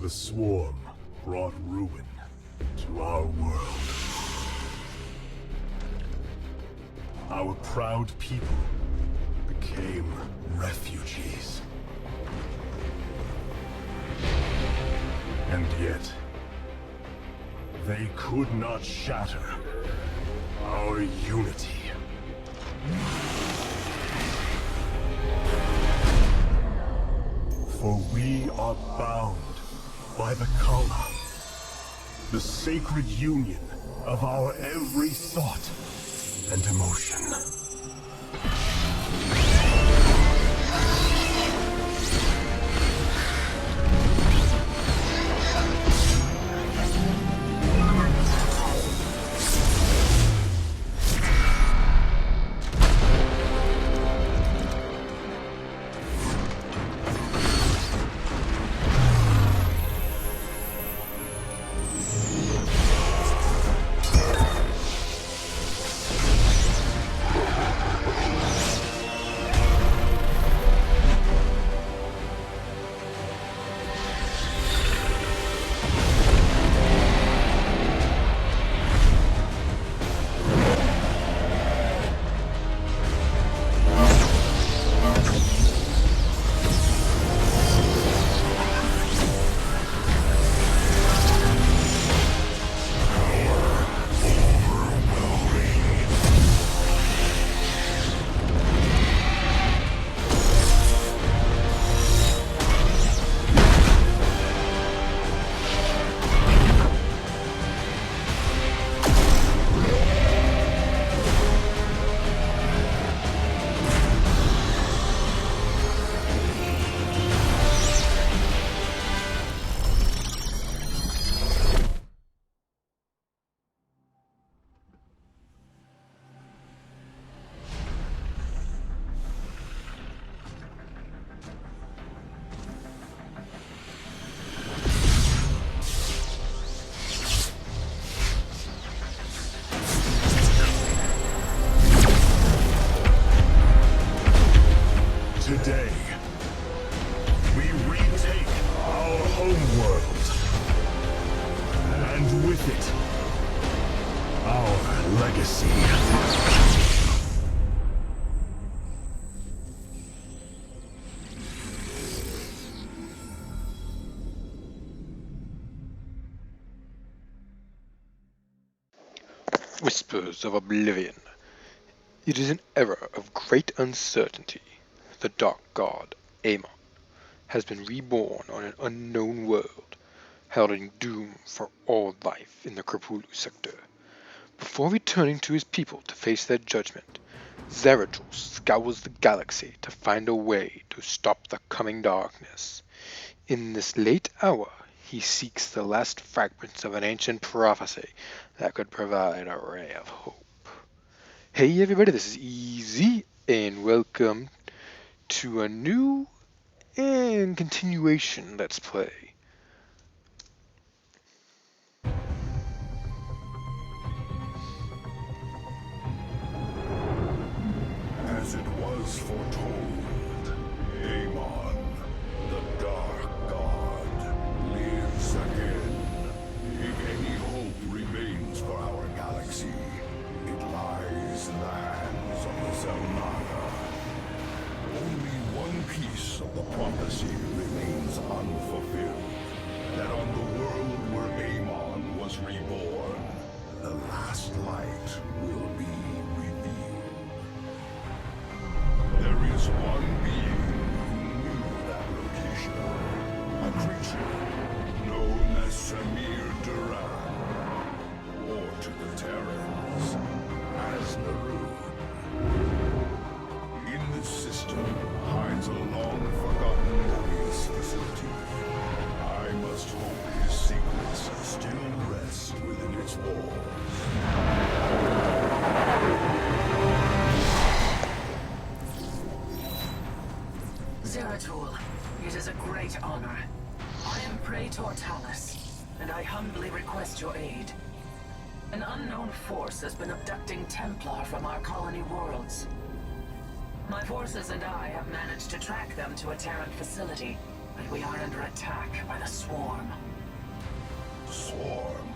The swarm brought ruin to our world. Our proud people became refugees. And yet, they could not shatter our unity. For we are bound by the Kala, the sacred union of our every thought and emotion. Today, we retake our homeworld, and with it, our legacy. Whispers of Oblivion. It is an era of great uncertainty. The dark god, Amon, has been reborn on an unknown world, heralding doom for all life in the Krapulu sector. Before returning to his people to face their judgment, Zeratul scours the galaxy to find a way to stop the coming darkness. In this late hour, he seeks the last fragments of an ancient prophecy that could provide a ray of hope. Hey everybody, this is Easy, and welcome to a new and continuation Let's Play. As it was foretold, Amon, the Dark God, lives again. If any hope remains for our galaxy, it lies in the hands of the Zelnaga. Only one piece of the prophecy remains unfulfilled. That on the world where Amon was reborn, the last light will be revealed. There is one being who knew that location. A creature known as Samir Duran, or to the Terrans, as Narud. In this system hides a long-forgotten Mobius facility. I must hope his secrets still rest within its walls. Zeratul, it is a great honor. I am Praetor Talus, and I humbly request your aid. An unknown force has been abducting Templar from our colony worlds. My forces and I have managed to track them to a Terran facility, but we are under attack by the swarm. Swarm.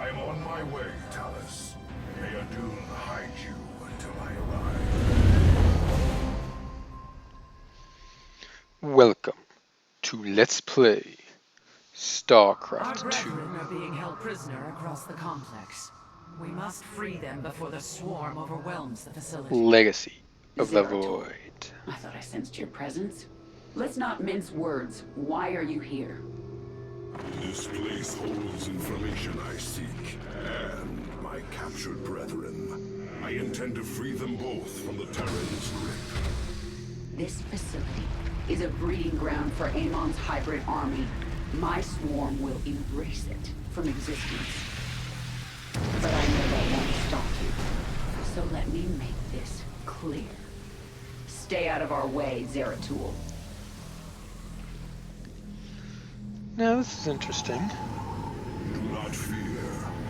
I'm on my way, Talus. May Adun hide you until I arrive. Welcome to Let's Play Our Starcraft 2 brethren are being held prisoner across the complex. We must free them before the swarm overwhelms the facility. Legacy of the Zeratul. Void. I thought I sensed your presence. Let's not mince words. Why are you here? This place holds information I seek, and my captured brethren. I intend to free them both from the Terran's grip. This facility is a breeding ground for Amon's hybrid army. My swarm will erase it from existence. But I know that won't stop you. So let me make this clear. Stay out of our way, Zeratul. Now this is interesting. Do not fear.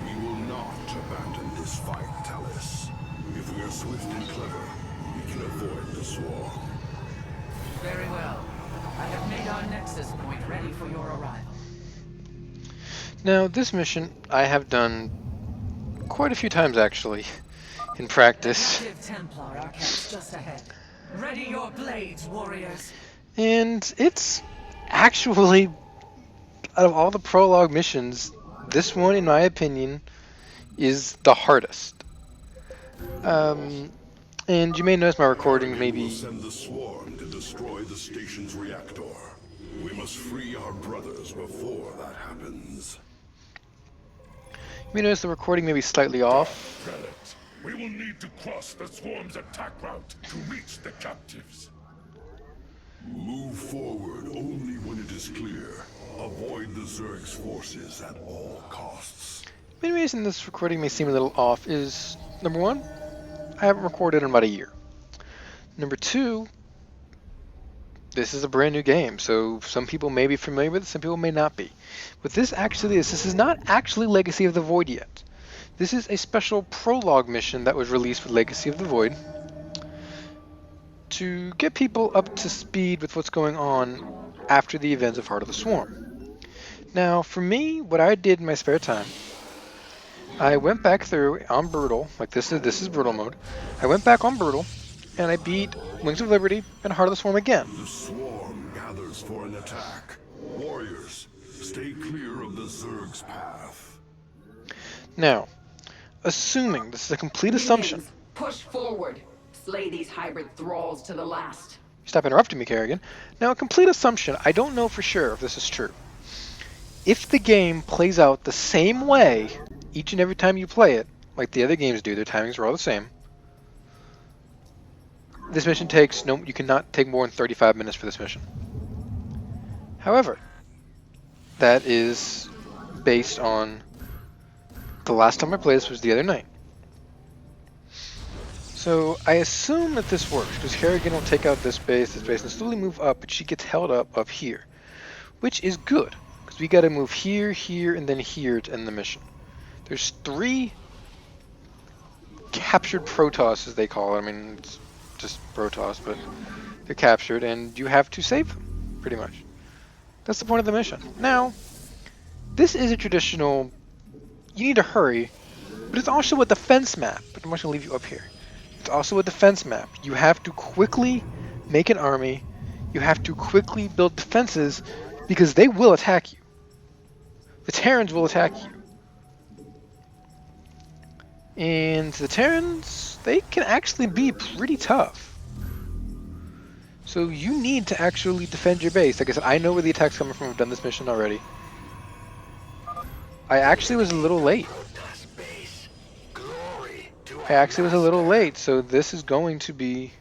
We will not abandon this fight, Talus. If we are swift and clever, we can avoid the swarm. Very well. I have made our nexus point ready for your arrival. Now this mission I have done quite a few times actually in practice. Active Templar are kept just ahead. Ready your blades, warriors. And it's actually, out of all the prologue missions, this one, in my opinion, is the hardest. And you may notice my recording We will maybe... send the swarm to destroy the station's reactor. We must free our brothers before that happens. You may notice the recording may be slightly off. Prelate, we will need to cross the swarm's attack route to reach the captives. Move forward only when it is clear. Avoid the Zerg's forces at all costs. The main reason this recording may seem a little off is, number one, I haven't recorded in about a year. Number two, this is a brand new game, so some people may be familiar with it, some people may not be. But this actually is, this is not actually Legacy of the Void yet. This is a special prologue mission that was released with Legacy of the Void to get people up to speed with what's going on after the events of Heart of the Swarm. Now, for me, what I did in my spare time, I went back through on Brutal, like this is Brutal mode. I went back on Brutal, and I beat Wings of Liberty and Heart of the Swarm again. The swarm gathers for an attack. Warriors, stay clear of the Zerg's path. Now, assuming this is a complete assumption. Minions, push forward. Slay these hybrid thralls to the last. Stop interrupting me, Kerrigan. Now, a complete assumption, I don't know for sure if this is true. If the game plays out the same way each and every time you play it, like the other games do, their timings are all the same. This mission takes, no, you cannot take more than 35 minutes for this mission. However, that is based on the last time I played this was the other night. So I assume that this works, because Kerrigan will take out this base, and slowly move up, but she gets held up here. Which is good, because we gotta move here, here, and then here to end the mission. There's 3 captured Protoss, as they call it. I mean, it's just Protoss, but they're captured, and you have to save them, pretty much. That's the point of the mission. Now, this is a traditional, you need to hurry, but it's also a defense map. But I'm just going to leave you up here. It's also a defense map. You have to quickly make an army. You have to quickly build defenses, because they will attack you. The Terrans will attack you. And the Terrans, they can actually be pretty tough. So you need to actually defend your base. Like I said, I know where the attack's coming from. I've done this mission already. I actually was a little late. So this is going to be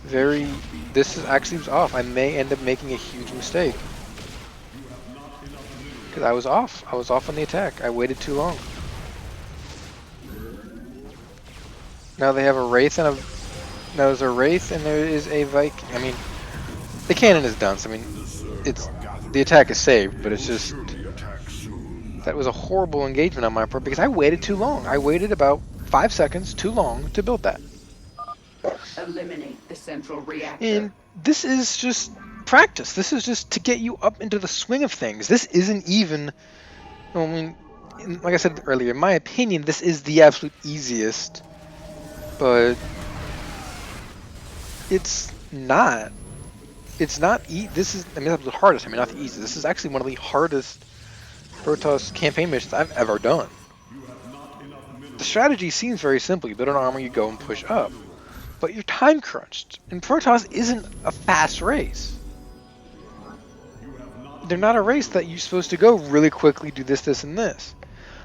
very... This is actually off. I may end up making a huge mistake. Because I was off. I was off on the attack. I waited too long. Now they have a Wraith and a... Now there's a Wraith and there is a Viking. I mean, the cannon is done. So I mean, it's... The attack is saved, but it's just... That was a horrible engagement on my part because I waited too long. I waited about 5 seconds too long to build that. Eliminate the central reactor. And this is just practice. This is just to get you up into the swing of things. This isn't even, I mean, like I said earlier, in my opinion, this is the absolute easiest, but it's not. It's not. This is. I mean, that's the hardest. I mean, not the easiest. This is actually one of the hardest Protoss campaign missions I've ever done. The strategy seems very simple. You build an armor, you go and push up, but you're time crunched, and Protoss isn't a fast race. They're not a race that you're supposed to go really quickly, do this, this, and this.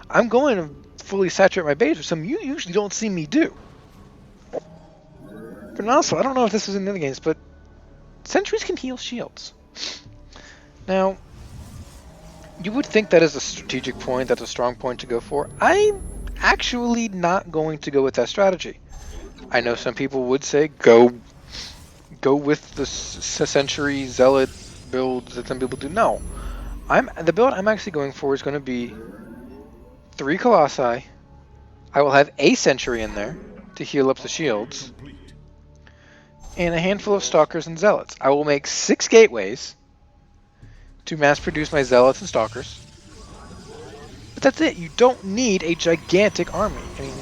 I'm going to fully saturate my base, which some you usually don't see me do. But also, I don't know if this was in the other games, but sentries can heal shields. Now, you would think that is a strategic point, that's a strong point to go for. I'm actually not going to go with that strategy. I know some people would say go with the Century Zealot builds that some people do. No, the build I'm actually going for is going to be 3 Colossi. I will have a Century in there to heal up the shields, and a handful of Stalkers and Zealots. I will make 6 gateways to mass produce my Zealots and Stalkers. But that's it. You don't need a gigantic army. I mean,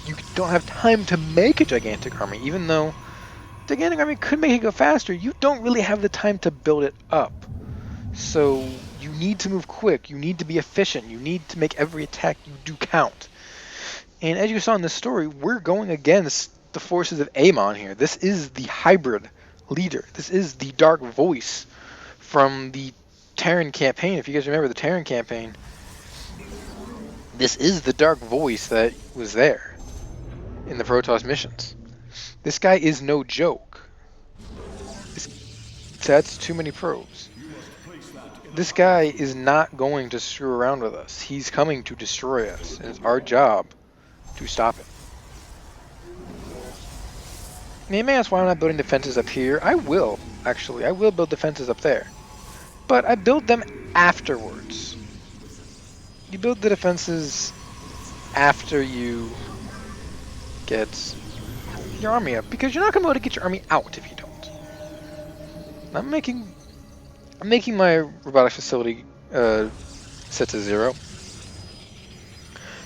you don't have time to make a gigantic army, even though the gigantic army could make it go faster. You don't really have the time to build it up. So you need to move quick. You need to be efficient. You need to make every attack you do count. And as you saw in this story, we're going against the forces of Amon here. This is the hybrid leader. This is the dark voice from the Terran campaign. If you guys remember the Terran campaign, this is the dark voice that was there in the Protoss missions. This guy is no joke. That's too many probes. This guy is not going to screw around with us. He's coming to destroy us, and it's our job to stop him. Now you may ask why I'm not building defenses up here. I will, actually. I will build defenses up there. But I build them afterwards. You build the defenses after you get your army up, because you're not going to be able to get your army out if you don't. I'm making my robotics facility set to 0,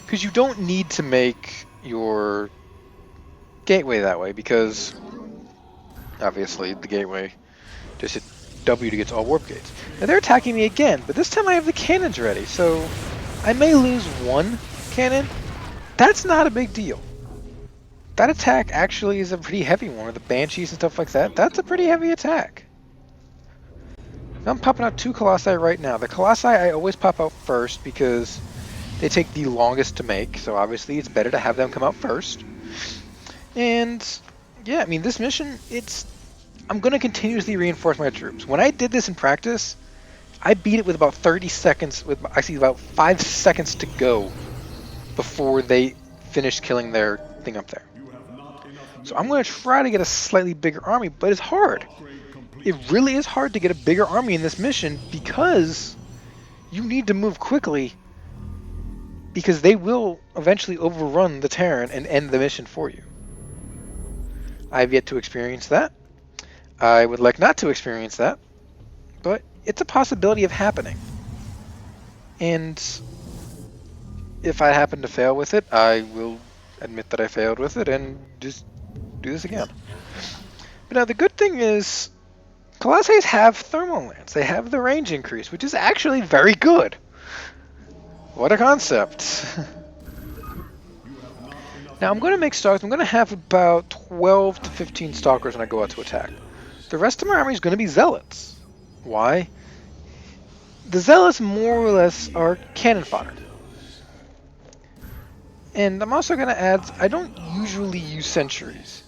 because you don't need to make your gateway that way, because obviously the gateway just hit W to get to all warp gates. Now they're attacking me again, but this time I have the cannons ready, so I may lose 1 cannon. That's not a big deal. That attack actually is a pretty heavy one, with the Banshees and stuff like that. That's a pretty heavy attack. I'm popping out 2 Colossi right now. The Colossi I always pop out first because they take the longest to make, so obviously it's better to have them come out first. And yeah, I mean, this mission, I'm going to continuously reinforce my troops. When I did this in practice, I beat it with about 30 seconds, with actually about 5 seconds to go before they finished killing their thing up there. So I'm going to try to get a slightly bigger army, but it's hard. It really is hard to get a bigger army in this mission because you need to move quickly, because they will eventually overrun the Terran and end the mission for you. I've yet to experience that. I would like not to experience that, but it's a possibility of happening. And if I happen to fail with it, I will admit that I failed with it and just do this again. But now the good thing is, Colossi have thermal lance. They have the range increase, which is actually very good. What a concept. Now I'm going to make Stalkers. I'm going to have about 12 to 15 Stalkers when I go out to attack. The rest of my army is going to be Zealots. Why? The Zealots more or less are cannon fodder. And I'm also going to add, I don't usually use sentries,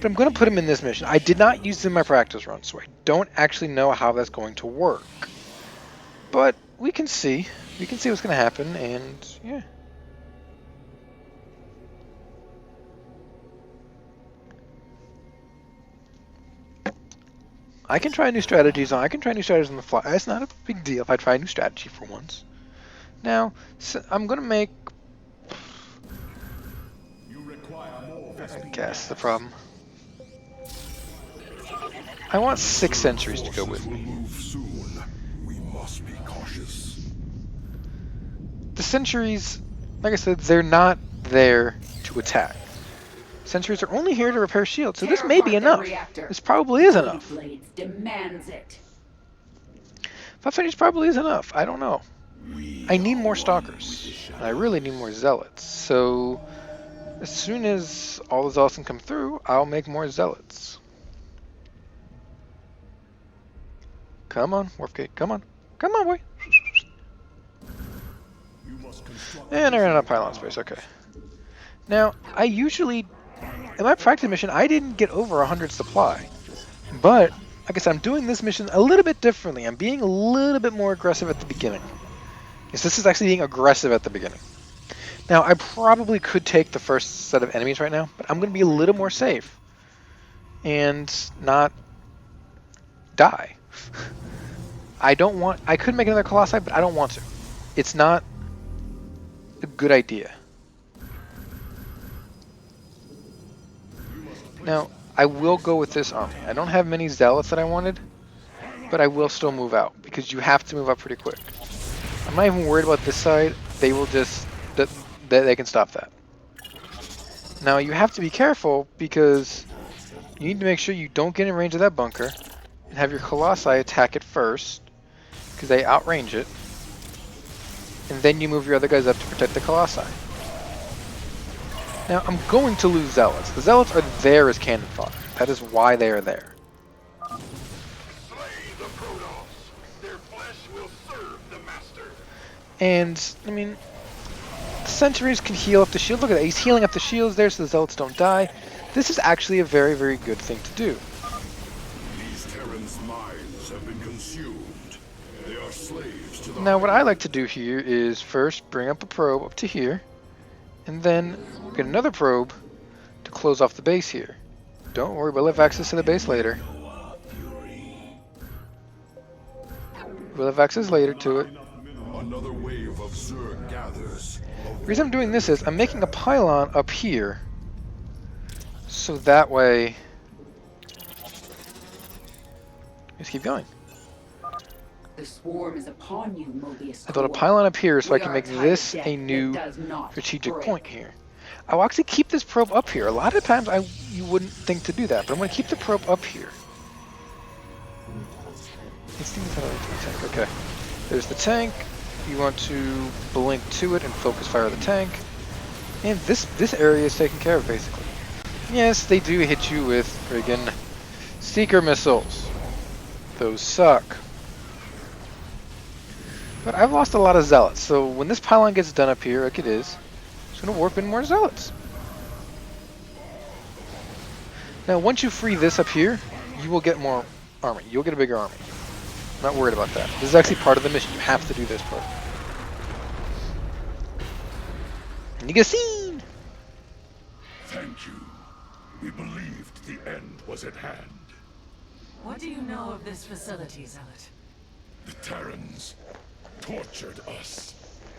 but I'm going to put them in this mission. I did not use them in my practice run, so I don't actually know how that's going to work. But we can see. We can see what's going to happen, and yeah. I can try new strategies. I can try new strategies on the fly. It's not a big deal if I try a new strategy for once. Now, so I'm going to make... I guess the problem. I want 6 sentries to go with Forces will me. move soon. We must be cautious. The sentries, like I said, they're not there to attack. Sentries are only here to repair shields, so this Tear may be apart that enough. reactor. This probably is Cody enough. Blades demands it. 5 sentries probably is enough. I don't know. We I need are more one stalkers, with the and I really need more zealots. So as soon as all the zealots can come through, I'll make more zealots. Come on, Warpgate, come on. Come on, boy. You must construct And I ran out of pylon space, okay. Now, I usually, in my practice mission, I didn't get over 100 supply. But, like I said, I'm doing this mission a little bit differently. I'm being a little bit more aggressive at the beginning. Yes, this is actually being aggressive at the beginning. Now, I probably could take the first set of enemies right now, but I'm going to be a little more safe. And not die. I don't want, I could make another Colossi, but I don't want to. It's not a good idea. Now, I will go with this army. I don't have many zealots that I wanted, but I will still move out, because you have to move up pretty quick. I'm not even worried about this side. They will just, they can stop that. Now, you have to be careful, because you need to make sure you don't get in range of that bunker, and have your Colossi attack it first, because they outrange it, and then you move your other guys up to protect the Colossi. Now, I'm going to lose Zealots. The Zealots are there as cannon fodder. That is why they are there. Slay the Protoss. Their flesh will serve the master. And, I mean, the Sentries can heal up the shield. Look at that, he's healing up the shields there so the Zealots don't die. This is actually a very, very good thing to do. These Terrans' minds have been consumed. They are slaves to the Now, what I like to do here is first bring up a probe up to here, and then get another probe to close off the base here. Don't worry, we'll have access to the base later. We'll have access later to it. Another wave of Zerg gathers. The reason I'm doing this is I'm making a pylon up here, so that way... Let's keep going. The swarm is upon you, Mobius. I built a pylon up here so I can make this a new strategic point here. I'll actually keep this probe up here. A lot of times you wouldn't think to do that, but I'm going to keep the probe up here. Okay, there's the tank. You want to blink to it and focus fire the tank. And this area is taken care of, basically. Yes, they do hit you with friggin' Seeker missiles. Those suck. But I've lost a lot of zealots, so when this pylon gets done up here, like it is, it's going to warp in more zealots. Now, once you free this up here, you will get more army. You'll get a bigger army. I'm not worried about that. This is actually part of the mission. You have to do this part. And you get seen! Thank you. We believed the end was at hand. What do you know of this facility, Zealot? The Terrans tortured us,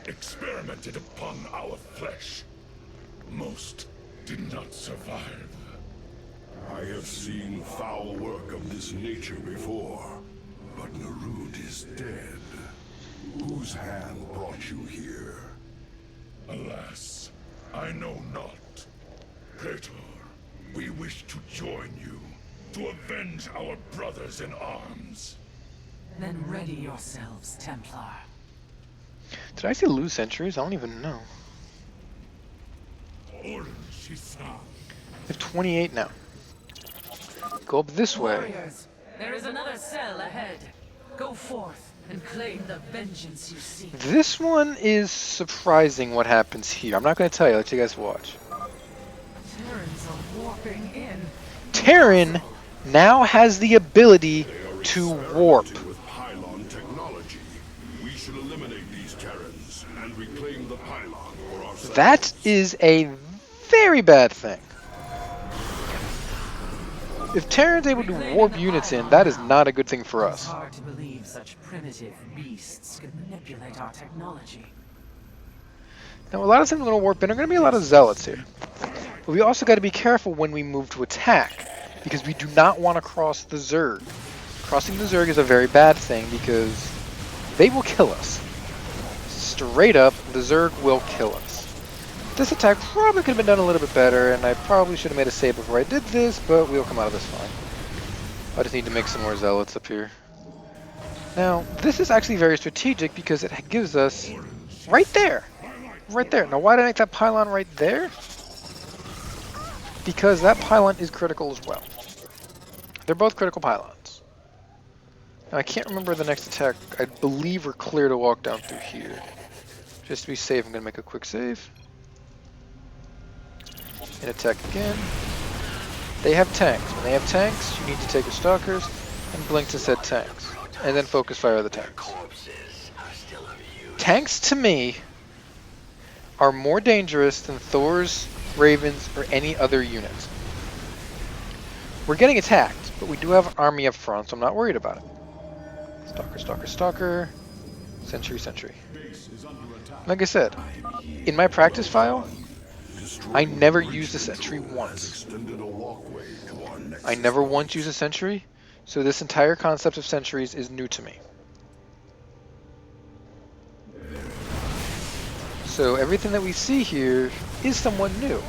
experimented upon our flesh. Most did not survive. I have seen foul work of this nature before, but Narud is dead. Whose hand brought you here? Alas, I know not. Praetor, we wish to join you, to avenge our brothers in arms. Then ready yourselves, Templar. Did I say lose sentries? I don't even know. I have 28 now. Go up this way. Warriors, there is another cell ahead. Go forth and claim the vengeance you seek. This one is surprising what happens here. I'm not going to tell you. Let you guys watch. Terrans are warping in. Terran now has the ability to warp. With pylon technology, we should eliminate these Terrans and reclaim the pylon for ourselves. That is a very bad thing. If Terran's able to warp units in, that is not a good thing for It's us. hard to believe such primitive beasts could manipulate our technology. Now, a lot of things we're going to warp in are going to be a lot of zealots here. But we also got to be careful when we move to attack, because we do not want to cross the Zerg. Crossing the Zerg is a very bad thing because they will kill us. Straight up, the Zerg will kill us. This attack probably could have been done a little bit better, and I probably should have made a save before I did this, but we'll come out of this fine. I just need to make some more zealots up here. Now, this is actually very strategic because it gives us right there. Right there. Now, why did I make that pylon right there? Because that pylon is critical as well. They're both critical pylons. Now, I can't remember the next attack. I believe we're clear to walk down through here. Just to be safe, I'm going to make a quick save. And attack again. They have tanks. When they have tanks, you need to take your stalkers and blink to set tanks. And then focus fire the tanks. Tanks, to me, are more dangerous than Thor's, Ravens, or any other units. We're getting attacked, but we do have an army up front, so I'm not worried about it. Stalker, stalker, stalker. Sentry, sentry. Like I said, in my practice file, I never used a sentry once. I never once used a sentry, so this entire concept of sentries is new to me. So everything that we see here is somewhat new.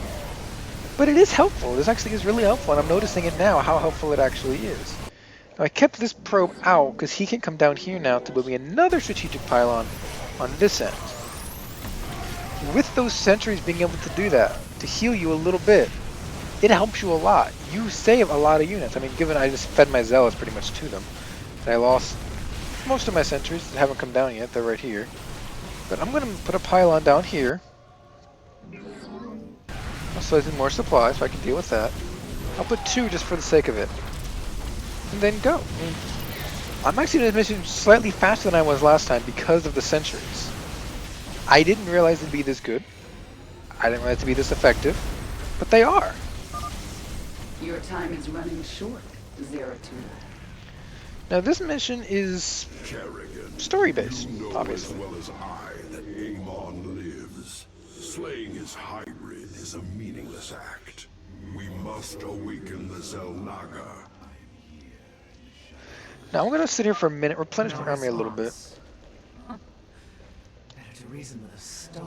But it is helpful. This actually is really helpful, and I'm noticing it now, how helpful it actually is. Now I kept this probe out because he can come down here now to build me another strategic pylon on this end. With those sentries being able to do that, to heal you a little bit, it helps you a lot. You save a lot of units. I mean, given I just fed my zealots pretty much to them, and I lost most of my sentries that haven't come down yet. They're right here. But I'm going to put a pylon down here. I'll slice in more supplies so I can deal with that. I'll put 2 just for the sake of it. And then go. I mean, I'm actually doing this mission slightly faster than I was last time because of the sentries. I didn't realize it'd be this good. I didn't realize it'd be this effective. But they are. Your time is running short, Zeratul. Now this mission is story-based, obviously. As well as I that Amon lives. Slaying his hybrid is a meaningless act. We must awaken the Zelnaga. Now I'm going to sit here for a minute, replenish my army a little bit.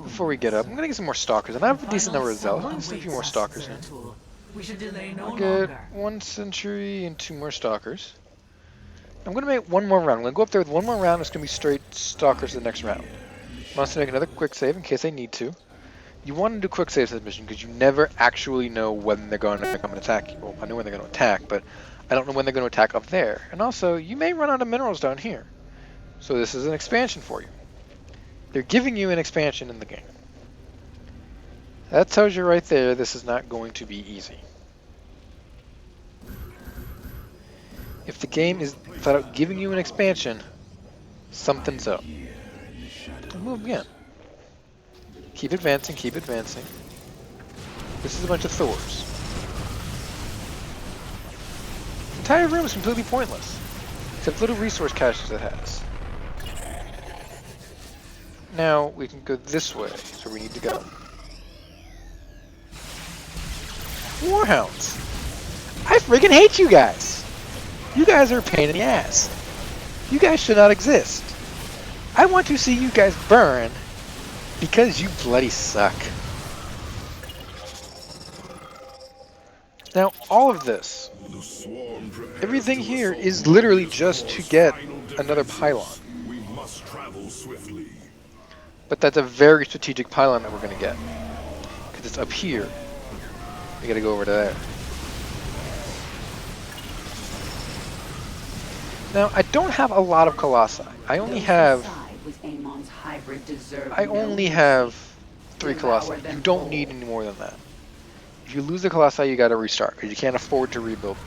Before we get up, I'm going to get some more stalkers, and I have a decent number of zealots. I'm going to get a few more stalkers in. I'll get 1 sentry and 2 more stalkers. I'm going to make one more round. I'm going to go up there with one more round. It's going to be straight stalkers the next round. I'm going to make another quick save in case I need to. You want to do quick saves in this mission because you never actually know when they're going to come and attack you. Well, I know when they're going to attack, but I don't know when they're going to attack up there. And also, you may run out of minerals down here. So this is an expansion for you. They're giving you an expansion in the game. That tells you right there this is not going to be easy. If the game is flat out giving you an expansion, something's up. I'll move again. Keep advancing, keep advancing. This is a bunch of Thors. The entire room is completely pointless, except little resource caches it has. Now we can go this way, so we need to go. Warhounds! I freaking hate you guys! You guys are a pain in the ass. You guys should not exist. I want to see you guys burn because you bloody suck. Now, all of this, everything here is literally just to get another pylon. We must travel swiftly. But that's a very strategic pylon that we're going to get. Because it's up here. We got to go over to there. Now, I don't have a lot of Colossi. I only have 3 Colossi. You don't need any more than that. If you lose the Colossi, you got to restart, because you can't afford to rebuild them.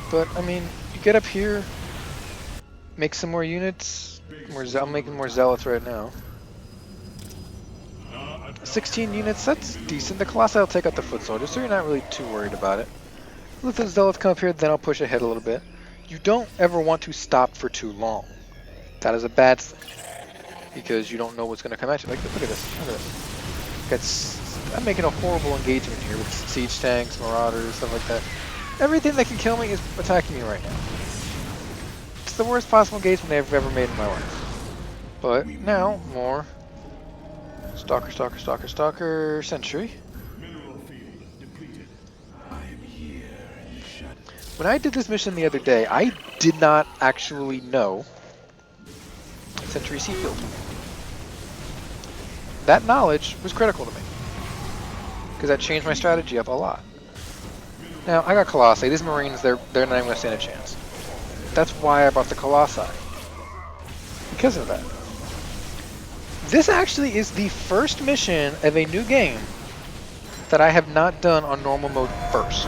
But, I mean, you get up here, make some more units. I'm making more zealots right now. 16 units, that's decent. The Colossi will take out the foot soldiers, so you're not really too worried about it. Let the zealots come up here, then I'll push ahead a little bit. You don't ever want to stop for too long. That is a bad thing, because you don't know what's going to come at you. Like, look at this. Look at this. Got I'm making a horrible engagement here with siege tanks, marauders, stuff like that. Everything that can kill me is attacking me right now. It's the worst possible engagement I've ever made in my life. But now, more Stalker, Stalker, Stalker, Stalker, Sentry. When I did this mission the other day, I did not actually know Sentry Seafield. That knowledge was critical to me, because that changed my strategy up a lot. Now, I got Colossi. These Marines, they're not even going to stand a chance. That's why I bought the Colossi. Because of that. This actually is the first mission of a new game that I have not done on normal mode first.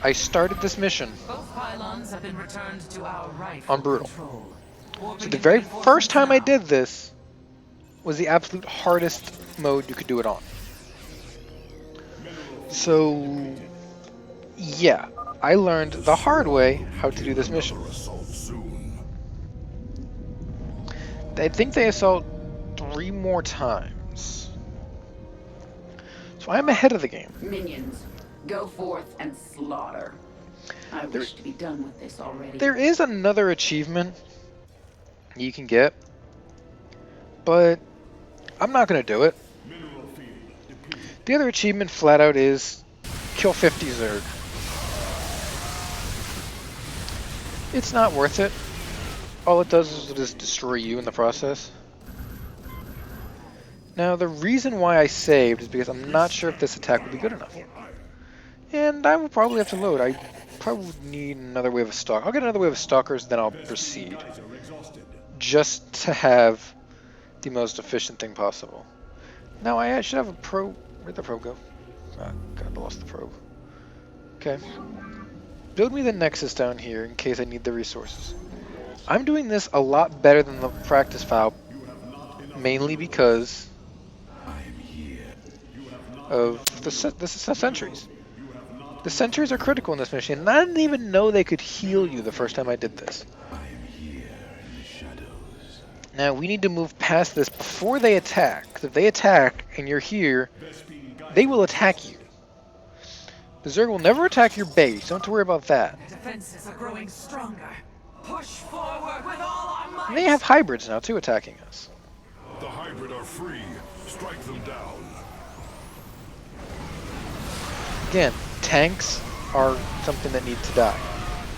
I started this mission Both pylons have been returned to our rightful on Brutal. control. So the very first time I did this was the absolute hardest mode you could do it on. So, yeah, I learned the hard way how to do this mission. Assault soon. I think they assault 3 more times. So I'm ahead of the game. Minions, go forth and slaughter. I wish to be done with this already. There is another achievement you can get, but I'm not going to do it. The other achievement flat out is kill 50 Zerg. It's not worth it. All it does is just destroy you in the process. Now, the reason why I saved is because I'm not sure if this attack will be good enough. And I will probably have to load. I probably need another wave of stalk. I'll get another wave of stalkers, then I'll proceed. Just to have the most efficient thing possible. Now, I should have a probe. Where'd the probe go? Ah, God, I lost the probe. Okay. Build me the Nexus down here in case I need the resources. I'm doing this a lot better than the practice file, mainly because of the sentries. The sentries are critical in this mission, and I didn't even know they could heal you the first time I did this. Now, we need to move past this before they attack. 'Cause if they attack and you're here, they will attack you. The Zerg will never attack your base. Don't have to worry about that. Defenses are growing stronger. Push forward with all our might. And they have hybrids now, too, attacking us. The hybrid are free. Strike them down. Again, tanks are something that need to die.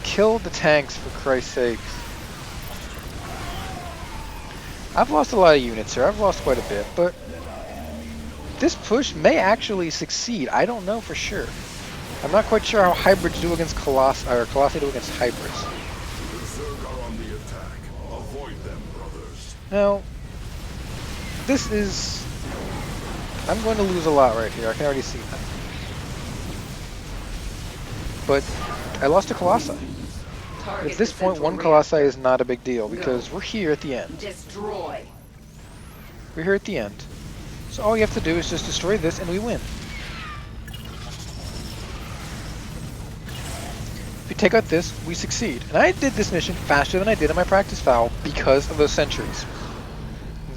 Kill the tanks, for Christ's sakes. I've lost a lot of units here. I've lost quite a bit, but this push may actually succeed. I don't know for sure. I'm not quite sure how hybrids do against Colossi, or Colossi do against hybrids. The Zerg are on the attack. Avoid them, brothers. Now, this is... I'm going to lose a lot right here. I can already see that. But I lost a Colossi. At this point, one Colossi is not a big deal because we're here at the end. Destroy. We're here at the end. So all you have to do is just destroy this and we win. If we take out this, we succeed. And I did this mission faster than I did in my practice foul because of those sentries.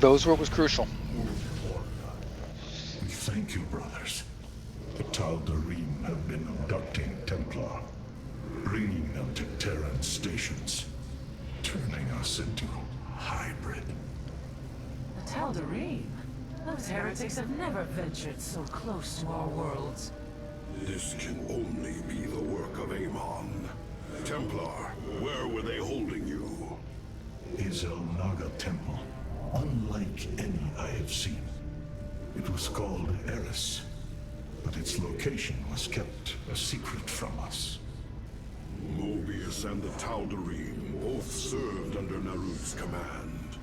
Those were what was crucial. Thank you, brothers. The Tal'Darim have been abducting Templar, bringing them to Terran stations, turning us into hybrid. The Tal'Darim? Those heretics have never ventured so close to our worlds. This can only be the work of Amon. Templar, where were they holding you? Izel Naga Temple, unlike any I have seen. It was called Eris, but its location was kept a secret from us. Mobius and the Tal'Darim both served under Narut's command.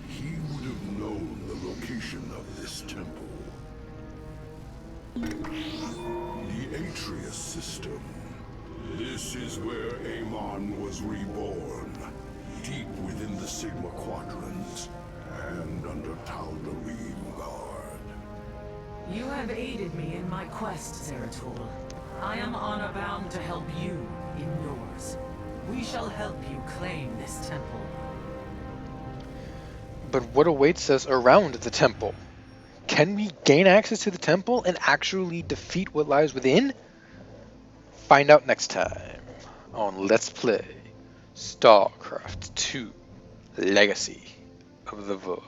He would have known the location of this temple. The Atreus system. This is where Amon was reborn, deep within the Sigma Quadrant, and under Tal'Darim guard. You have aided me in my quest, Zeratul. I am honor-bound to help you in yours. We shall help you claim this temple. But what awaits us around the temple? Can we gain access to the temple and actually defeat what lies within? Find out next time on Let's Play StarCraft 2 Legacy of the Void.